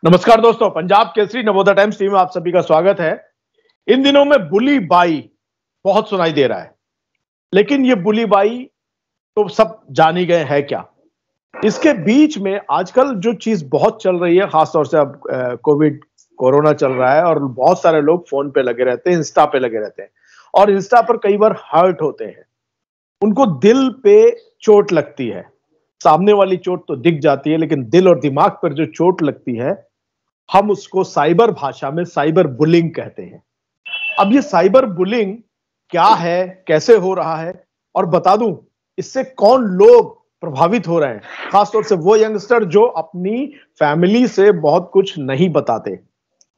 नमस्कार दोस्तों, Punjab Kesari Navodaya times team में आप सभी का स्वागत है। इन दिनों में बुली बाई बहुत सुनाई दे रहा है, लेकिन ये बुली बाई तो सब जान ही गए है क्या। इसके बीच में आजकल जो चीज बहुत चल रही है, खासतौर से अब कोविड कोरोना चल रहा है और बहुत सारे लोग फोन पे लगे रहते हैं, इंस्टा पे लगे रहते हैं और इंस्टा पर कई बार हर्ट होते हैं, उनको दिल पे चोट लगती है। सामने वाली चोट तो दिख जाती है, लेकिन दिल और दिमाग पर जो चोट लगती है, हम उसको साइबर भाषा में साइबर बुलिंग कहते हैं। अब ये साइबर बुलिंग क्या है, कैसे हो रहा है, और बता दूं इससे कौन लोग प्रभावित हो रहे हैं, खासतौर से वो यंगस्टर जो अपनी फैमिली से बहुत कुछ नहीं बताते,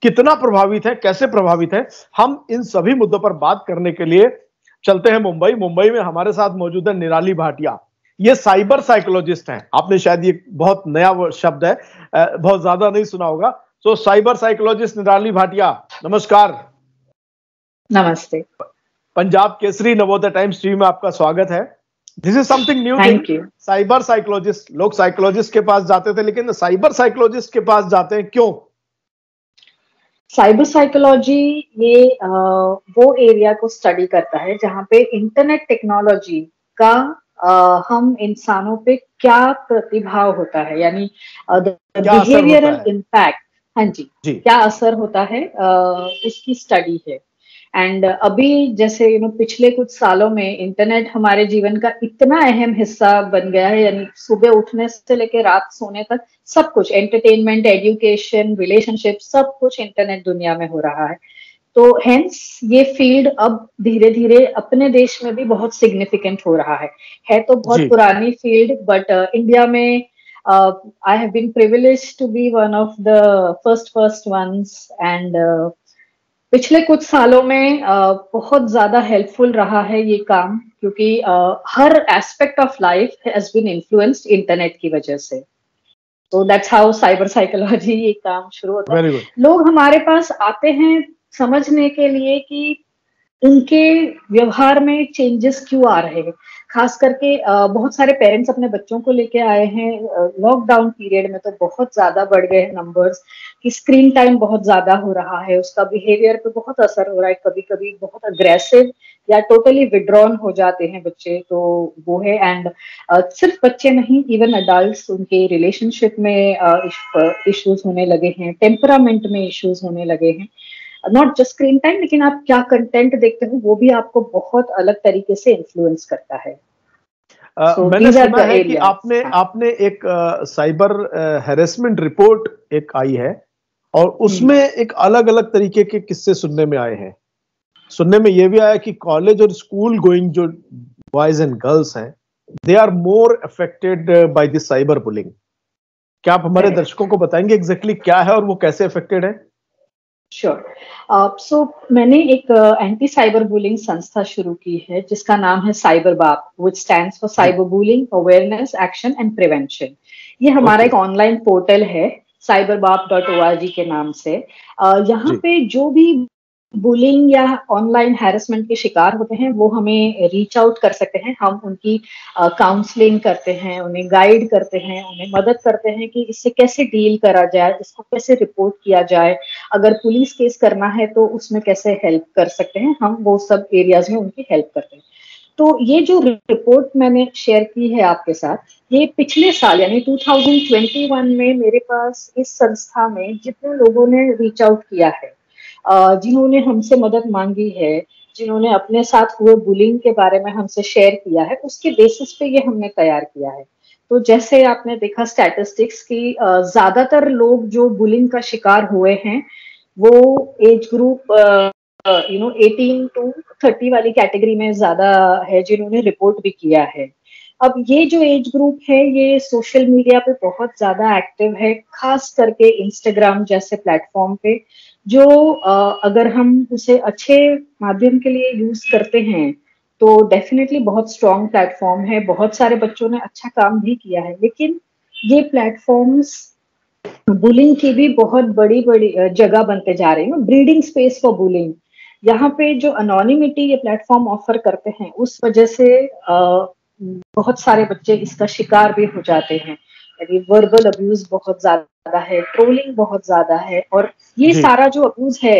कितना प्रभावित है, कैसे प्रभावित है। हम इन सभी मुद्दों पर बात करने के लिए चलते हैं मुंबई। मुंबई में हमारे साथ मौजूद है निराली भाटिया। ये साइबर साइकोलॉजिस्ट हैं। आपने शायद ये बहुत नया शब्द है, बहुत ज्यादा नहीं सुना होगा। तो साइबर साइकोलॉजिस्ट निराली भाटिया, नमस्कार। नमस्ते। पंजाब केसरी नवोदय टाइम्स टीवी में आपका स्वागत है। This is something new thing. Cyber psychologist, लोग साइकोलॉजिस्ट के पास जाते थे, लेकिन साइबर साइकोलॉजिस्ट के पास जाते हैं क्यों? साइबर साइकोलॉजी ये वो एरिया को स्टडी करता है जहां पे इंटरनेट टेक्नोलॉजी का हम इंसानों पे क्या प्रतिभाव होता है, यानी बिहेवियरल इम्पैक्ट। हाँ जी, क्या असर होता है, उसकी स्टडी है। एंड अभी जैसे पिछले कुछ सालों में इंटरनेट हमारे जीवन का इतना अहम हिस्सा बन गया है, यानी सुबह उठने से लेकर रात सोने तक सब कुछ, एंटरटेनमेंट, एजुकेशन, रिलेशनशिप, सब कुछ इंटरनेट दुनिया में हो रहा है। तो हेंस ये फील्ड अब धीरे धीरे अपने देश में भी बहुत सिग्निफिकेंट हो रहा है तो बहुत पुरानी फील्ड, बट इंडिया में I have been privileged to be one of the first ones. And पिछले कुछ सालों में बहुत ज्यादा हेल्पफुल रहा है ये काम, क्योंकि हर aspect of life has been influenced internet की वजह से। तो दैट्स हाउ साइबर साइकोलॉजी ये काम शुरू होता है। लोग हमारे पास आते हैं समझने के लिए कि उनके व्यवहार में चेंजेस क्यों आ रहे हैं। खास करके बहुत सारे पेरेंट्स अपने बच्चों को लेके आए हैं। लॉकडाउन पीरियड में तो बहुत ज्यादा बढ़ गए हैं नंबर्स, कि स्क्रीन टाइम बहुत ज्यादा हो रहा है, उसका बिहेवियर पे बहुत असर हो रहा है। कभी कभी बहुत अग्रेसिव या टोटली विड्रॉन हो जाते हैं बच्चे, तो वो है। एंड सिर्फ बच्चे नहीं, इवन अडल्ट्स, उनके रिलेशनशिप में इश्यूज होने लगे हैं, टेम्परामेंट में इश्यूज होने लगे हैं। नॉट जस्ट स्क्रीन टाइम, लेकिन आप क्या कंटेंट देखते हो वो भी आपको बहुत अलग तरीके से इन्फ्लुएंस करता है। मैंने सुना है कि आपने एक साइबर हैरेसमेंट रिपोर्ट एक आई है और उसमें एक अलग अलग तरीके के किस्से सुनने में आए हैं। सुनने में यह भी आया कि कॉलेज और स्कूल गोइंग जो बॉयज एंड गर्ल्स हैं, they are more affected by this cyber bullying. क्या आप हमारे दर्शकों को बताएंगे एग्जैक्टली क्या है और वो कैसे अफेक्टेड है? श्योर। सो मैंने एक एंटी साइबर बुलिंग संस्था शुरू की है जिसका नाम है साइबर बाप, which stands for cyber bullying awareness, action and prevention. ये हमारा एक ऑनलाइन पोर्टल है cyberbap.org के नाम से। यहाँ पे जो भी बुलिंग या ऑनलाइन हैरेसमेंट के शिकार होते हैं वो हमें रीच आउट कर सकते हैं। हम उनकी काउंसलिंग करते हैं, उन्हें गाइड करते हैं, उन्हें मदद करते हैं कि इससे कैसे डील करा जाए, इसको कैसे रिपोर्ट किया जाए, अगर पुलिस केस करना है तो उसमें कैसे हेल्प कर सकते हैं। हम वो सब एरियाज में उनकी हेल्प करते हैं। तो ये जो रिपोर्ट मैंने शेयर की है आपके साथ, ये पिछले साल यानी 2021 में मेरे पास इस संस्था में जितने लोगों ने रीच आउट किया है, जिन्होंने हमसे मदद मांगी है, जिन्होंने अपने साथ हुए बुलिंग के बारे में हमसे शेयर किया है, उसके बेसिस पे ये हमने तैयार किया है। तो जैसे आपने देखा स्टैटिस्टिक्स की, ज्यादातर लोग जो बुलिंग का शिकार हुए हैं वो एज ग्रुप 18 to 30 वाली कैटेगरी में ज्यादा है जिन्होंने रिपोर्ट भी किया है। अब ये जो एज ग्रुप है ये सोशल मीडिया पे बहुत ज्यादा एक्टिव है, खास करके इंस्टाग्राम जैसे प्लेटफॉर्म पे, जो अगर हम उसे अच्छे माध्यम के लिए यूज करते हैं तो डेफिनेटली बहुत स्ट्रॉन्ग प्लेटफॉर्म है। बहुत सारे बच्चों ने अच्छा काम भी किया है, लेकिन ये प्लेटफॉर्म्स बुलिंग की भी बहुत बड़ी बड़ी जगह बनते जा रहे हैं, ब्रीडिंग स्पेस फॉर बुलिंग। यहाँ पे जो अनोनिमिटी ये प्लेटफॉर्म ऑफर करते हैं उस वजह से बहुत सारे बच्चे इसका शिकार भी हो जाते हैं। यानी वर्बल अब्यूज बहुत ज्यादा है, ट्रोलिंग बहुत ज्यादा है, और ये जी। सारा जो अब्यूज है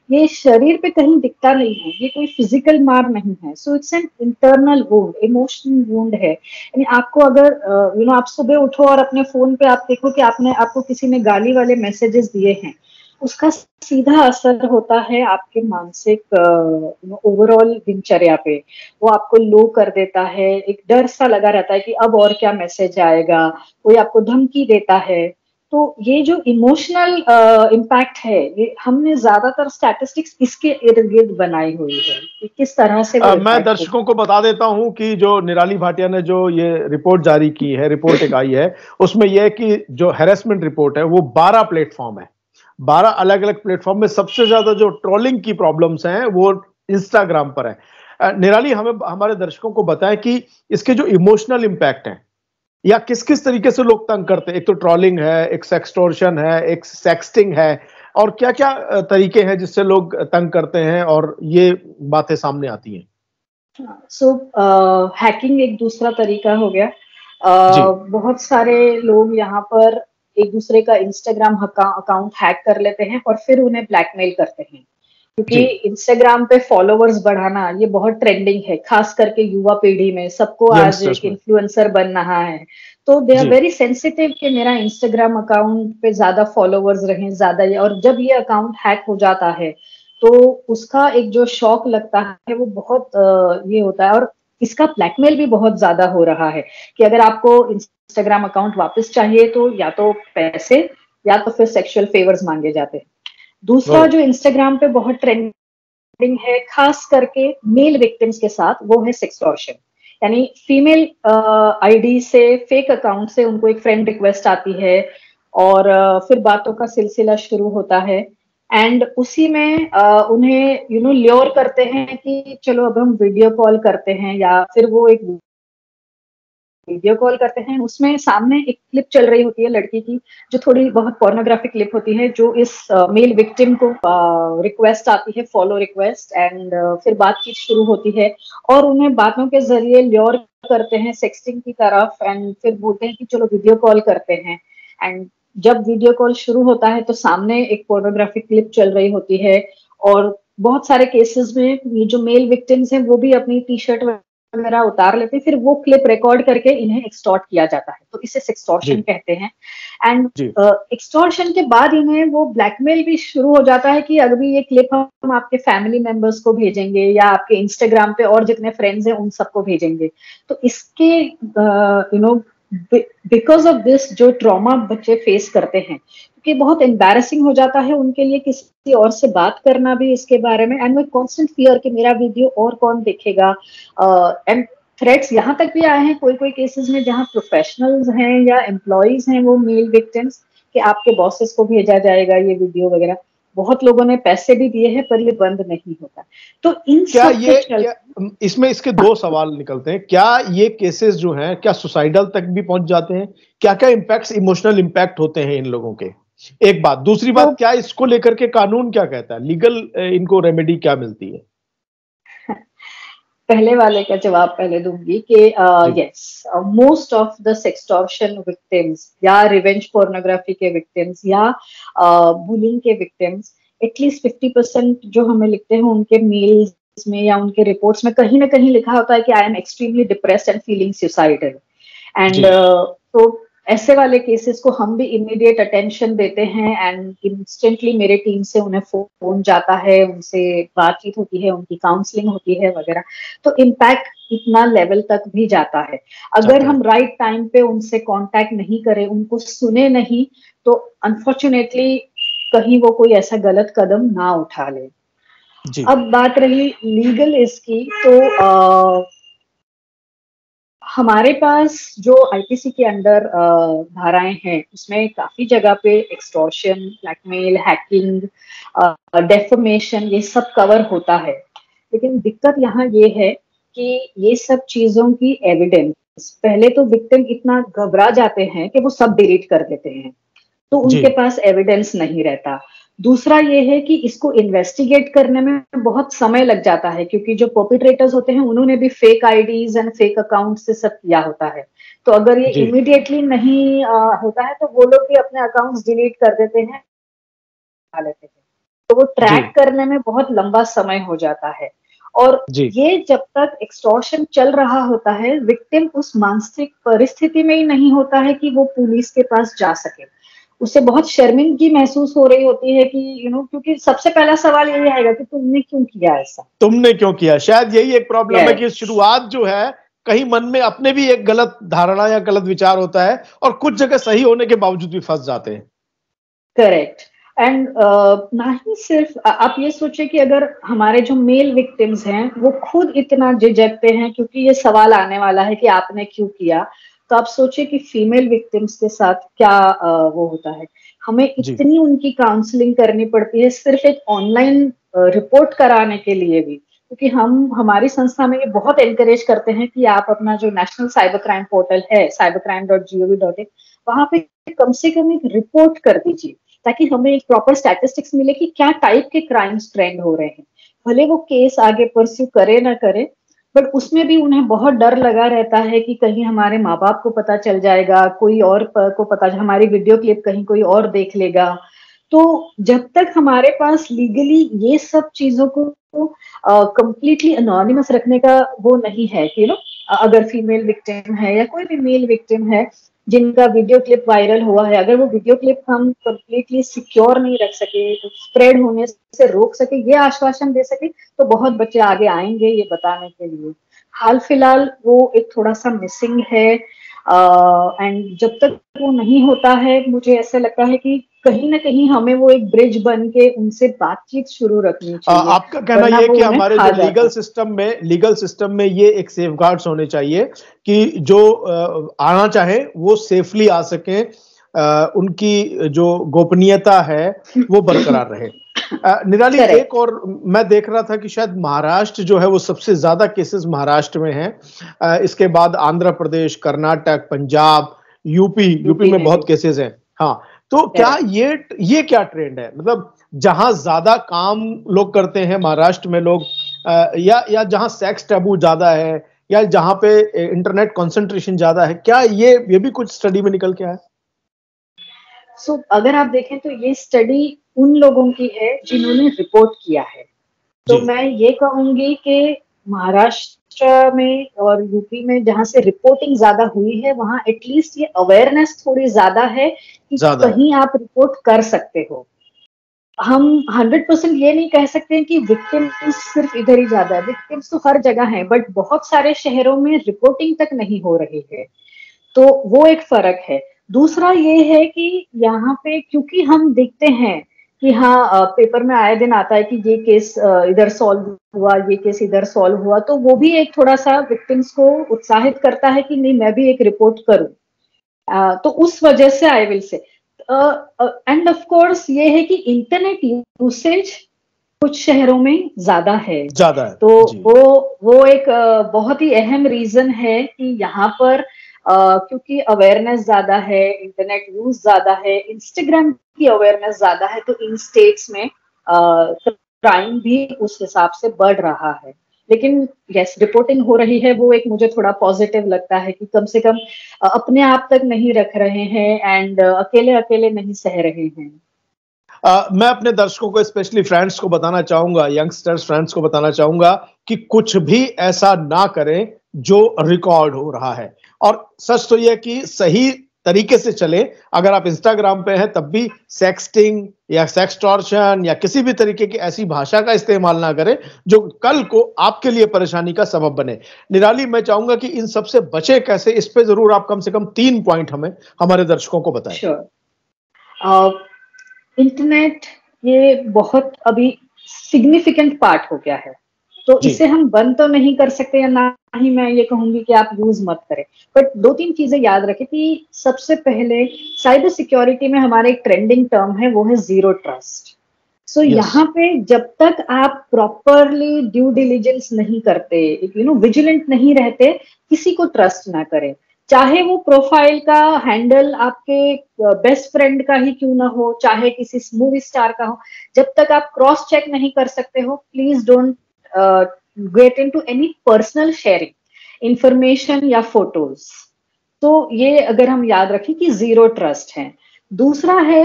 ये शरीर पे कहीं दिखता नहीं है, ये कोई फिजिकल मार नहीं है, so it's an internal wound, emotional wound है। यानी आपको अगर आप सुबह उठो और अपने फोन पे आप देखो कि आपको किसी ने गाली वाले मैसेजेस दिए हैं, उसका सीधा असर होता है आपके मानसिक ओवरऑल दिनचर्या पे। वो आपको लो कर देता है, एक डर सा लगा रहता है कि अब और क्या मैसेज आएगा, कोई आपको धमकी देता है। तो ये जो इमोशनल इम्पैक्ट है, ये हमने ज्यादातर स्टैटिस्टिक्स इसके इर्द गिर्द बनाई हुई है कि किस तरह से वो मैं इम्पैक्ट दर्शकों को बता देता हूं कि जो निराली भाटिया ने जो ये रिपोर्ट जारी की है, रिपोर्ट एक आई है, उसमें यह है कि जो हैरेसमेंट रिपोर्ट है वो 12 प्लेटफॉर्म है, 12 अलग अलग प्लेटफॉर्म में सबसे ज्यादा जो ट्रोलिंग की प्रॉब्लम्स हैं वो इंस्टाग्राम पर है। निराली, हमें हमारे दर्शकों को बताएं कि इसके जो इमोशनल इम्पैक्ट हैं या किस किस तरीके से लोग तंग करते हैं। एक तो ट्रोलिंग है, एक सेक्सटोर्शन है, एक सेक्सटिंग है, और क्या क्या तरीके हैं जिससे लोग तंग करते हैं और ये बातें सामने आती हैं। सो हैकिंग एक दूसरा तरीका हो गया। जी। बहुत सारे लोग यहाँ पर एक दूसरे का इंस्टाग्राम अकाउंट हैक कर लेते हैं और फिर उन्हें ब्लैकमेल करते हैं, क्योंकि जी। इंस्टाग्राम पे फॉलोवर्स बढ़ाना ये बहुत ट्रेंडिंग है, खास करके युवा पीढ़ी में सबको आज यंगस्टर्स एक में। इन्फ्लुएंसर बनना है। तो they R G. Very sensitive कि मेरा इंस्टाग्राम अकाउंट पे ज्यादा फॉलोवर्स रहे, ज्यादा ये, और जब ये अकाउंट हैक हो जाता है तो उसका एक जो शौक लगता है वो बहुत ये होता है। और इसका ब्लैकमेल भी बहुत ज्यादा हो रहा है कि अगर आपको इंस्टाग्राम अकाउंट वापस चाहिए तो या तो पैसे या तो फिर सेक्सुअल फेवर्स मांगे जाते हैं। ओ। दूसरा जो इंस्टाग्राम पे बहुत ट्रेंडिंग है खास करके मेल विक्टिम्स के साथ, वो है सेक्सटॉर्शन। यानी फीमेल आईडी से, फेक अकाउंट से उनको एक फ्रेंड रिक्वेस्ट आती है और फिर बातों का सिलसिला शुरू होता है। एंड उसी में उन्हें ल्योर करते हैं कि चलो अब हम वीडियो कॉल करते हैं, या फिर वो एक वीडियो कॉल करते हैं, उसमें सामने एक क्लिप चल रही होती है लड़की की, जो थोड़ी बहुत पोर्नोग्राफिक क्लिप होती है, जो इस मेल विक्टिम को रिक्वेस्ट आती है, फॉलो रिक्वेस्ट, एंड फिर बातचीत शुरू होती है और उन्हें बातों के जरिए ल्योर करते हैं सेक्सटिंग की तरफ, एंड फिर बोलते हैं कि चलो वीडियो कॉल करते हैं। एंड जब वीडियो कॉल शुरू होता है तो सामने एक पोर्नोग्राफिक क्लिप चल रही होती है, और बहुत सारे केसेस में ये जो मेल विक्टिम्स हैं वो भी अपनी टी शर्ट वगैरह उतार लेते हैं, फिर वो क्लिप रिकॉर्ड करके इन्हें एक्सटॉर्ट किया जाता है, तो इसे सेक्सटॉर्शन जी। कहते हैं। And ji. एक्सटॉर्शन के बाद इन्हें वो ब्लैकमेल भी शुरू हो जाता है कि अभी ये क्लिप हम आपके फैमिली मेंबर्स को भेजेंगे या आपके इंस्टाग्राम पे और जितने फ्रेंड्स हैं उन सबको भेजेंगे। तो इसके बिकॉज ऑफ दिस जो ट्रॉमा बच्चे फेस करते हैं, कि बहुत एम्बैरेसिंग हो जाता है उनके लिए किसी और से बात करना भी इसके बारे में, एंड विद कांस्टेंट फियर कि मेरा वीडियो और कौन देखेगा। एंड थ्रेट्स यहाँ तक भी आए हैं कोई कोई केसेस में, जहाँ प्रोफेशनल्स हैं या एम्प्लॉयज हैं वो मेल विक्टिम्स, कि आपके बॉसेस को भेजा जाएगा ये वीडियो वगैरह। बहुत लोगों ने पैसे भी दिए हैं पर ये बंद नहीं होता। तो इन क्या सब के ये चल क्या इसमें इसके दो सवाल निकलते हैं। क्या ये केसेस जो हैं क्या सुसाइडल तक भी पहुंच जाते हैं? क्या क्या इम्पैक्ट्स, इमोशनल इम्पैक्ट होते हैं इन लोगों के? एक बात। दूसरी तो बात, क्या इसको लेकर के कानून क्या कहता है? लीगल इनको रेमेडी क्या मिलती है? पहले वाले का जवाब पहले दूंगी कि जी। Yes, most of the sextortion victims या रिवेंज पोर्नोग्राफी के विक्टिम्स या बुलिंग के विक्टिम्स, एटलीस्ट 50% जो हमें लिखते हैं उनके मेल्स में या उनके रिपोर्ट्स में कहीं ना कहीं लिखा होता है कि I am extremely depressed and feeling suicidal. And जी। तो ऐसे वाले केसेस को हम भी इमीडिएट अटेंशन देते हैं, एंड इंस्टेंटली मेरे टीम से उन्हें फोन जाता है, उनसे बातचीत होती है, उनकी काउंसलिंग होती है वगैरह। तो इम्पैक्ट इतना लेवल तक भी जाता है। अगर जाता है। हम राइट टाइम पे उनसे कांटेक्ट नहीं करें, उनको सुने नहीं, तो अनफॉर्चुनेटली कहीं वो कोई ऐसा गलत कदम ना उठा ले। जी। अब बात रही लीगल इसकी, तो हमारे पास जो आईपीसी के अंडर धाराएं हैं उसमें काफी जगह पे एक्सटॉर्शन, ब्लैकमेल, हैकिंग, डेफमेशन ये सब कवर होता है। लेकिन दिक्कत यहाँ ये है कि ये सब चीजों की एविडेंस, पहले तो विक्टिम इतना घबरा जाते हैं कि वो सब डिलीट कर देते हैं, तो जी। उनके पास एविडेंस नहीं रहता। दूसरा ये है कि इसको इन्वेस्टिगेट करने में बहुत समय लग जाता है, क्योंकि जो परपेट्रेटर्स होते हैं उन्होंने भी fake IDs and fake account से सब किया होता है। तो अगर ये जी इमीडिएटली नहीं होता है तो वो लोग भी अपने अकाउंट्स डिलीट कर देते हैं, खा लेते हैं। तो वो जी ट्रैक करने में बहुत लंबा समय हो जाता है। और जी ये जब तक एक्सटॉर्शन चल रहा होता है, विक्टिम उस मानसिक परिस्थिति में ही नहीं होता है कि वो पुलिस के पास जा सके। उसे बहुत शर्मिंदगी महसूस हो रही होती है कि क्योंकि सबसे पहला सवाल यही आएगा कि तुमने क्यों किया ऐसा। तुमने क्यों किया, शायद यही एक प्रॉब्लम है कि यस, शुरुआत जो है कहीं मन में अपने भी एक गलत धारणा या गलत विचार होता है और कुछ जगह सही होने के बावजूद भी फंस जाते हैं। करेक्ट। एंड ना ही सिर्फ आप ये सोचे कि अगर हमारे जो मेल विक्टिम्स हैं वो खुद इतना झिझकते हैं क्योंकि ये सवाल आने वाला है कि आपने क्यों किया, तो आप सोचे कि फीमेल विक्टिम्स के साथ क्या वो होता है। हमें जी इतनी उनकी काउंसलिंग करनी पड़ती है सिर्फ एक ऑनलाइन रिपोर्ट कराने के लिए भी, क्योंकि हम हमारी संस्था में ये बहुत एनकरेज करते हैं कि आप अपना जो नेशनल साइबर क्राइम पोर्टल है cybercrime.gov.in, वहां पे कम से कम एक रिपोर्ट कर दीजिए, ताकि हमें एक प्रॉपर स्टैटिस्टिक्स मिले कि क्या टाइप के क्राइम्स ट्रेंड हो रहे हैं। भले वो केस आगे परस्यू करे ना करे, बट उसमें भी उन्हें बहुत डर लगा रहता है कि कहीं हमारे माँ बाप को पता चल जाएगा, कोई और को पता, हमारी वीडियो क्लिप कहीं कोई और देख लेगा। तो जब तक हमारे पास लीगली ये सब चीजों को कंप्लीटली अनोनिमस रखने का वो नहीं है कि अगर फीमेल विक्टिम है या कोई भी मेल विक्टिम है जिनका वीडियो क्लिप वायरल हुआ है, अगर वो वीडियो क्लिप हम कंप्लीटली सिक्योर नहीं रख सके, स्प्रेड होने से रोक सके, ये आश्वासन दे सके, तो बहुत बच्चे आगे आएंगे ये बताने के लिए। हाल फिलहाल वो एक थोड़ा सा मिसिंग है। एंड जब तक वो नहीं होता है, मुझे ऐसा लगता है कि कहीं ना कहीं हमें वो एक ब्रिज बन के उनसे बातचीत शुरू रखनी चाहिए, आपका कहना वरना यह वो कि उन्हें हमारे खा जो जाता है। लीगल सिस्टम में ये एक सेफगार्ड्स होने चाहिए कि जो आना चाहे वो सेफली आ सके, उनकी जो गोपनीयता है वो बरकरार रहे। निराली, एक करेक्ट। और मैं देख रहा था कि शायद महाराष्ट्र जो है वो सबसे ज्यादा केसेस महाराष्ट्र में हैं, इसके बाद आंध्र प्रदेश, कर्नाटक, पंजाब, यूपी यूपी में में भी। बहुत केसेस हैं। हाँ, तो क्या करेक्ट। ये क्या ट्रेंड है, मतलब जहां ज्यादा काम लोग करते हैं महाराष्ट्र में लोग, या जहां सेक्स टैबू ज्यादा है, या जहां पे इंटरनेट कंसंट्रेशन ज्यादा है, क्या ये भी कुछ स्टडी में निकल के आया? अगर आप देखें तो ये स्टडी उन लोगों की है जिन्होंने रिपोर्ट किया है। तो जी मैं ये कहूंगी कि महाराष्ट्र में और यूपी में जहां से रिपोर्टिंग ज्यादा हुई है, वहां एटलीस्ट ये अवेयरनेस थोड़ी ज्यादा है कि ज्यादा है। कहीं आप रिपोर्ट कर सकते हो। हम 100% ये नहीं कह सकते हैं कि विक्टिम्स सिर्फ इधर ही ज्यादा है, विक्टिम्स तो हर जगह है, बट बहुत सारे शहरों में रिपोर्टिंग तक नहीं हो रही है। तो वो एक फर्क है। दूसरा ये है कि यहाँ पे क्योंकि हम देखते हैं कि हाँ, पेपर में आए दिन आता है कि ये केस इधर सॉल्व हुआ, ये केस इधर सॉल्व हुआ, तो वो भी एक थोड़ा सा विक्टिम्स को उत्साहित करता है कि नहीं मैं भी एक रिपोर्ट करूं। तो उस वजह से I will say, end of course ये है कि इंटरनेट यूसेज कुछ शहरों में ज्यादा है। ज्यादा है। तो जी वो एक बहुत ही अहम रीजन है कि यहाँ पर क्योंकि अवेयरनेस ज्यादा है, इंटरनेट यूज ज्यादा है, इंस्टाग्राम की अवेयरनेस ज्यादा है, तो इन स्टेट्स में क्राइम भी उस हिसाब से बढ़ रहा है। लेकिन यस, रिपोर्टिंग हो रही है, वो एक मुझे थोड़ा पॉजिटिव लगता है कि कम से कम अपने आप तक नहीं रख रहे हैं एंड अकेले अकेले नहीं सह रहे हैं। मैं अपने दर्शकों को, स्पेशली फ्रेंड्स को बताना चाहूंगा, यंगस्टर्स फ्रेंड्स को बताना चाहूंगा कि कुछ भी ऐसा ना करें जो रिकॉर्ड हो रहा है। और सच तो यह कि सही तरीके से चले। अगर आप इंस्टाग्राम पे हैं तब भी सेक्सटिंग या सेक्सटॉर्शन या किसी भी तरीके की ऐसी भाषा का इस्तेमाल ना करें जो कल को आपके लिए परेशानी का सबब बने। निराली, मैं चाहूंगा कि इन सबसे बचे कैसे, इस पे जरूर आप कम से कम 3 पॉइंट हमें, हमारे दर्शकों को बताएं। श्योर। इंटरनेट ये बहुत अभी सिग्निफिकेंट पार्ट हो गया है, तो जी इसे हम बंद तो नहीं कर सकते, या ना ही मैं ये कहूंगी कि आप यूज मत करें। बट 2-3 चीजें याद रखें कि सबसे पहले साइबर सिक्योरिटी में हमारा एक ट्रेंडिंग टर्म है, वो है जीरो ट्रस्ट। सो यस यहाँ पे जब तक आप प्रॉपरली ड्यू डिलिजेंस नहीं करते, विजिलेंट नहीं रहते, किसी को ट्रस्ट ना करें। चाहे वो प्रोफाइल का हैंडल आपके बेस्ट फ्रेंड का ही क्यों ना हो, चाहे किसी मूवी स्टार का हो, जब तक आप क्रॉस चेक नहीं कर सकते हो, please don't get into any personal sharing information या फोटोज। तो ये अगर हम याद रखें कि जीरो ट्रस्ट है। दूसरा है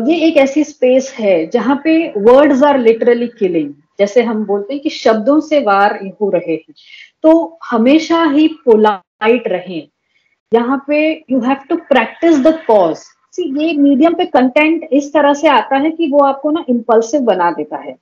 ये एक ऐसी स्पेस है जहां पे वर्ड्स आर लिटरली किलिंग, जैसे हम बोलते हैं कि शब्दों से वार हो रहे हैं, तो हमेशा ही पोलाइट रहें। यहाँ पे you have to practise the pause. ये मीडियम पे कंटेंट इस तरह से आता है कि वो आपको ना इम्पल्सिव बना देता है,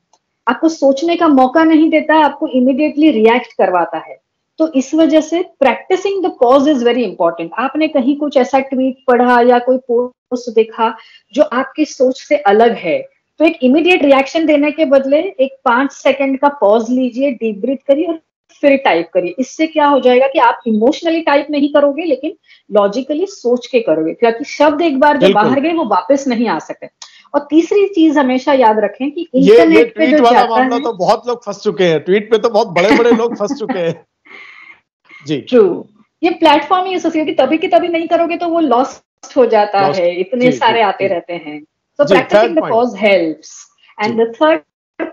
आपको सोचने का मौका नहीं देता, आपको इमीडिएटली रिएक्ट करवाता है। तो इस वजह से practising the pause is very important. आपने कहीं कुछ ऐसा ट्वीट पढ़ा या कोई पोस्ट देखा जो आपकी सोच से अलग है, तो एक इमीडिएट रिएक्शन देने के बदले एक 5 सेकंड का पॉज लीजिए, डीप ब्रीथ करिए और फिर टाइप करिए। इससे क्या हो जाएगा कि आप इमोशनली टाइप नहीं करोगे, लेकिन लॉजिकली सोच के करोगे, क्योंकि शब्द एक बार जो बाहर गए वो वापस नहीं आ सकते। और तीसरी चीज हमेशा याद रखें कि इंटरनेट पे जो वाला मामला तो बहुत लोग फंस चुके हैं, ट्वीट पे तो बहुत बड़े बड़े लोग फंस चुके हैं। जी ट्रू, ये प्लेटफॉर्म ही ऐसा कि तभी की तभी नहीं करोगे तो वो लॉस्ट हो जाता है, इतने सारे आते रहते हैं। So practicing the pause helps. And the third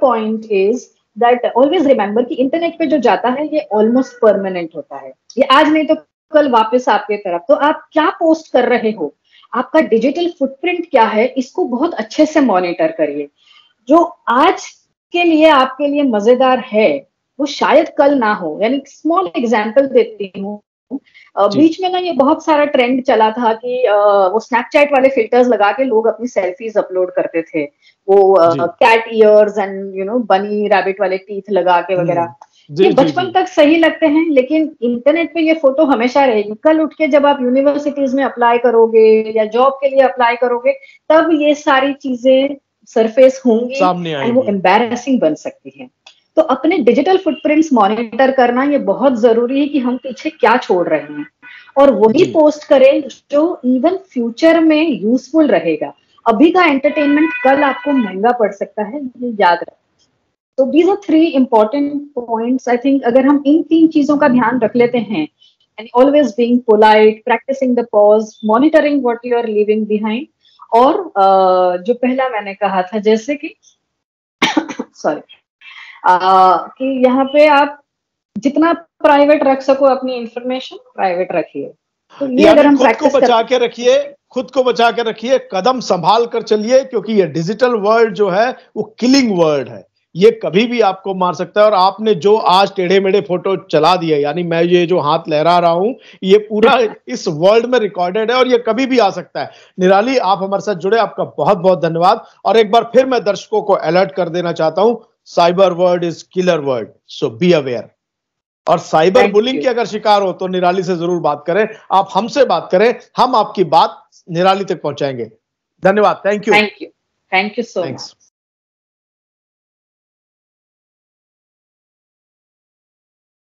point is that always remember कि इंटरनेट पे जो जाता है ये ऑलमोस्ट परमानेंट होता है, ये आज नहीं तो कल वापस आपके तरफ। तो आप क्या पोस्ट कर रहे हो, आपका डिजिटल फुटप्रिंट क्या है, इसको बहुत अच्छे से मॉनिटर करिए। जो आज के लिए आपके लिए मजेदार है वो शायद कल ना हो। यानी स्मॉल एग्जाम्पल देती हूँ, बीच में ना ये बहुत सारा ट्रेंड चला था कि वो स्नैपचैट वाले फिल्टर्स लगा के लोग अपनी सेल्फीज अपलोड करते थे, वो cat ears and you know bunny rabbit वाले टीथ लगा के वगैरह। ये बचपन तक सही लगते हैं, लेकिन इंटरनेट पे ये फोटो हमेशा रहेगी। कल उठ के जब आप यूनिवर्सिटीज में अप्लाई करोगे या जॉब के लिए अप्लाई करोगे, तब ये सारी चीजें सरफेस होंगी एंड वो एम्बैरेसिंग बन सकती है। तो अपने डिजिटल फुटप्रिंट्स मॉनिटर करना ये बहुत जरूरी है कि हम पीछे क्या छोड़ रहे हैं, और वही पोस्ट करें जो इवन फ्यूचर में यूजफुल रहेगा। अभी का एंटरटेनमेंट कल आपको महंगा पड़ सकता है, ये याद रखें। तो these are 3 important points. I think अगर हम इन 3 चीजों का ध्यान रख लेते हैं, and always being polite, practising the pause, monitoring what you are leaving behind, और जो पहला मैंने कहा था जैसे कि सॉरी कि यहाँ पे आप जितना प्राइवेट रख सको अपनी इंफॉर्मेशन प्राइवेट रखिए। तो ये अगर हम खुद को बचा के रखिए, खुद को बचा के रखिए, कदम संभाल कर चलिए, क्योंकि ये डिजिटल वर्ल्ड जो है वो किलिंग वर्ल्ड है, ये कभी भी आपको मार सकता है। और आपने जो आज टेढ़े मेढ़े फोटो चला दिए, यानी मैं ये जो हाथ लहरा रहा हूं, ये पूरा इस वर्ल्ड में रिकॉर्डेड है और ये कभी भी आ सकता है। निराली, आप हमारे साथ जुड़े, आपका बहुत बहुत धन्यवाद। और एक बार फिर मैं दर्शकों को अलर्ट कर देना चाहता हूं, cyber world is killer world, so be aware. और साइबर बुलिंग के अगर शिकार हो तो निराली से जरूर बात करें, आप हमसे बात करें, हम आपकी बात निराली तक पहुंचाएंगे। धन्यवाद, थैंक यू सो मच।